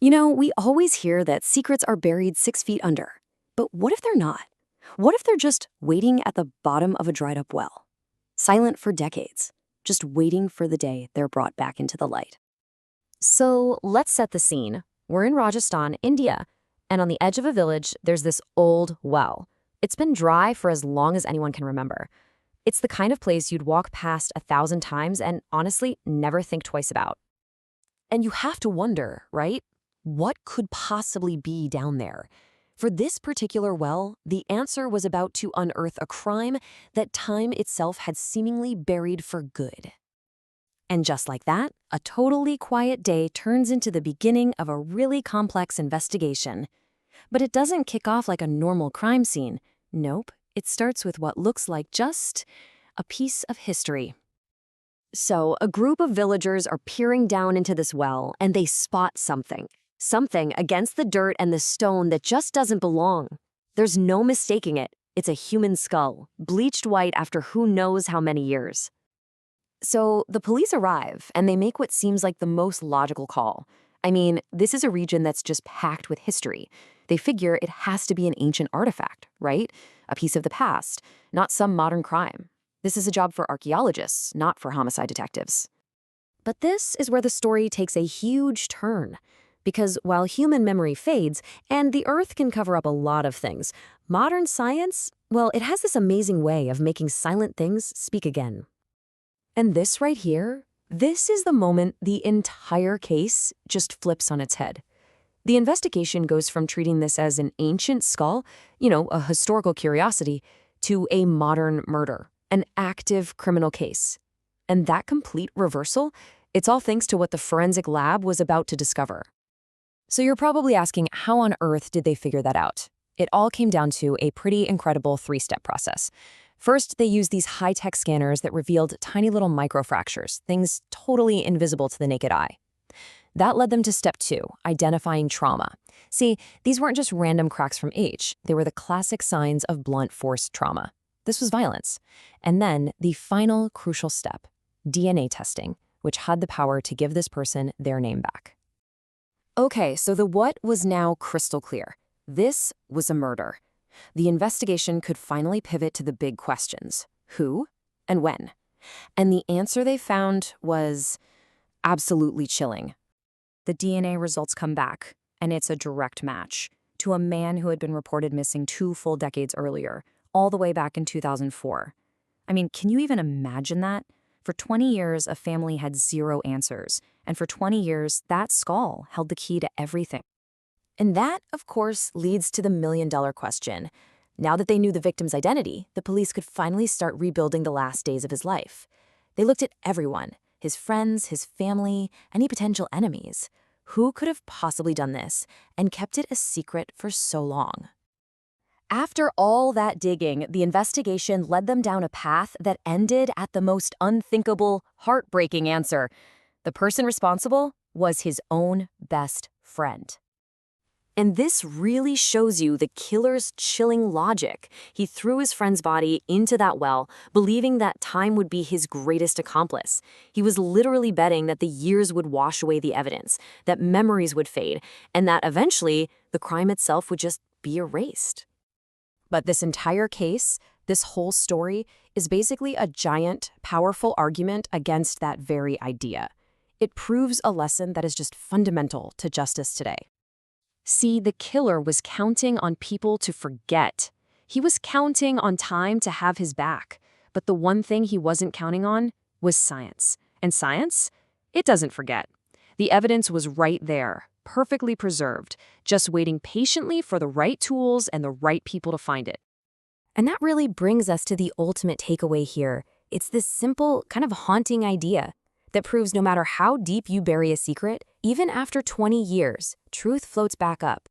We always hear that secrets are buried 6 feet under. But what if they're not? What if they're just waiting at the bottom of a dried up well? Silent for decades, just waiting for the day they're brought back into the light. So let's set the scene. We're in Rajasthan, India, and on the edge of a village, there's this old well. It's been dry for as long as anyone can remember. It's the kind of place you'd walk past 1,000 times and honestly never think twice about. And you have to wonder, right? What could possibly be down there? For this particular well, the answer was about to unearth a crime that time itself had seemingly buried for good. And just like that, a totally quiet day turns into the beginning of a really complex investigation. But it doesn't kick off like a normal crime scene. Nope, it starts with what looks like just a piece of history. So, a group of villagers are peering down into this well, and they spot something. Something against the dirt and the stone that just doesn't belong. There's no mistaking it. It's a human skull, bleached white after who knows how many years. So the police arrive, and they make what seems like the most logical call. I mean, this is a region that's just packed with history. They figure it has to be an ancient artifact, right? A piece of the past, not some modern crime. This is a job for archaeologists, not for homicide detectives. But this is where the story takes a huge turn. Because while human memory fades, and the Earth can cover up a lot of things, modern science, well, it has this amazing way of making silent things speak again. And this right here, this is the moment the entire case just flips on its head. The investigation goes from treating this as an ancient skull, a historical curiosity, to a modern murder, an active criminal case. And that complete reversal, it's all thanks to what the forensic lab was about to discover. So you're probably asking, how on earth did they figure that out? It all came down to a pretty incredible 3-step process. First, they used these high-tech scanners that revealed tiny little microfractures, things totally invisible to the naked eye. That led them to step 2, identifying trauma. See, these weren't just random cracks from age. They were the classic signs of blunt force trauma. This was violence. And then the final crucial step, DNA testing, which had the power to give this person their name back. Okay, so the what was now crystal clear. This was a murder. The investigation could finally pivot to the big questions. Who and when? And the answer they found was absolutely chilling. The DNA results come back, and it's a direct match to a man who had been reported missing 2 full decades earlier, all the way back in 2004. I mean, can you even imagine that? For 20 years, a family had 0 answers, and for 20 years, that skull held the key to everything. And that, of course, leads to the million-dollar question. Now that they knew the victim's identity, the police could finally start rebuilding the last days of his life. They looked at everyone, his friends, his family, any potential enemies. Who could have possibly done this and kept it a secret for so long? After all that digging, the investigation led them down a path that ended at the most unthinkable, heartbreaking answer. The person responsible was his own best friend. And this really shows you the killer's chilling logic. He threw his friend's body into that well, believing that time would be his greatest accomplice. He was literally betting that the years would wash away the evidence, that memories would fade, and that eventually the crime itself would just be erased. But this entire case, this whole story, is basically a giant, powerful argument against that very idea. It proves a lesson that is just fundamental to justice today. See, the killer was counting on people to forget. He was counting on time to have his back. But the one thing he wasn't counting on was science. And science? It doesn't forget. The evidence was right there, perfectly preserved, just waiting patiently for the right tools and the right people to find it. And that really brings us to the ultimate takeaway here. It's this simple, kind of haunting idea that proves no matter how deep you bury a secret, even after 20 years, truth floats back up.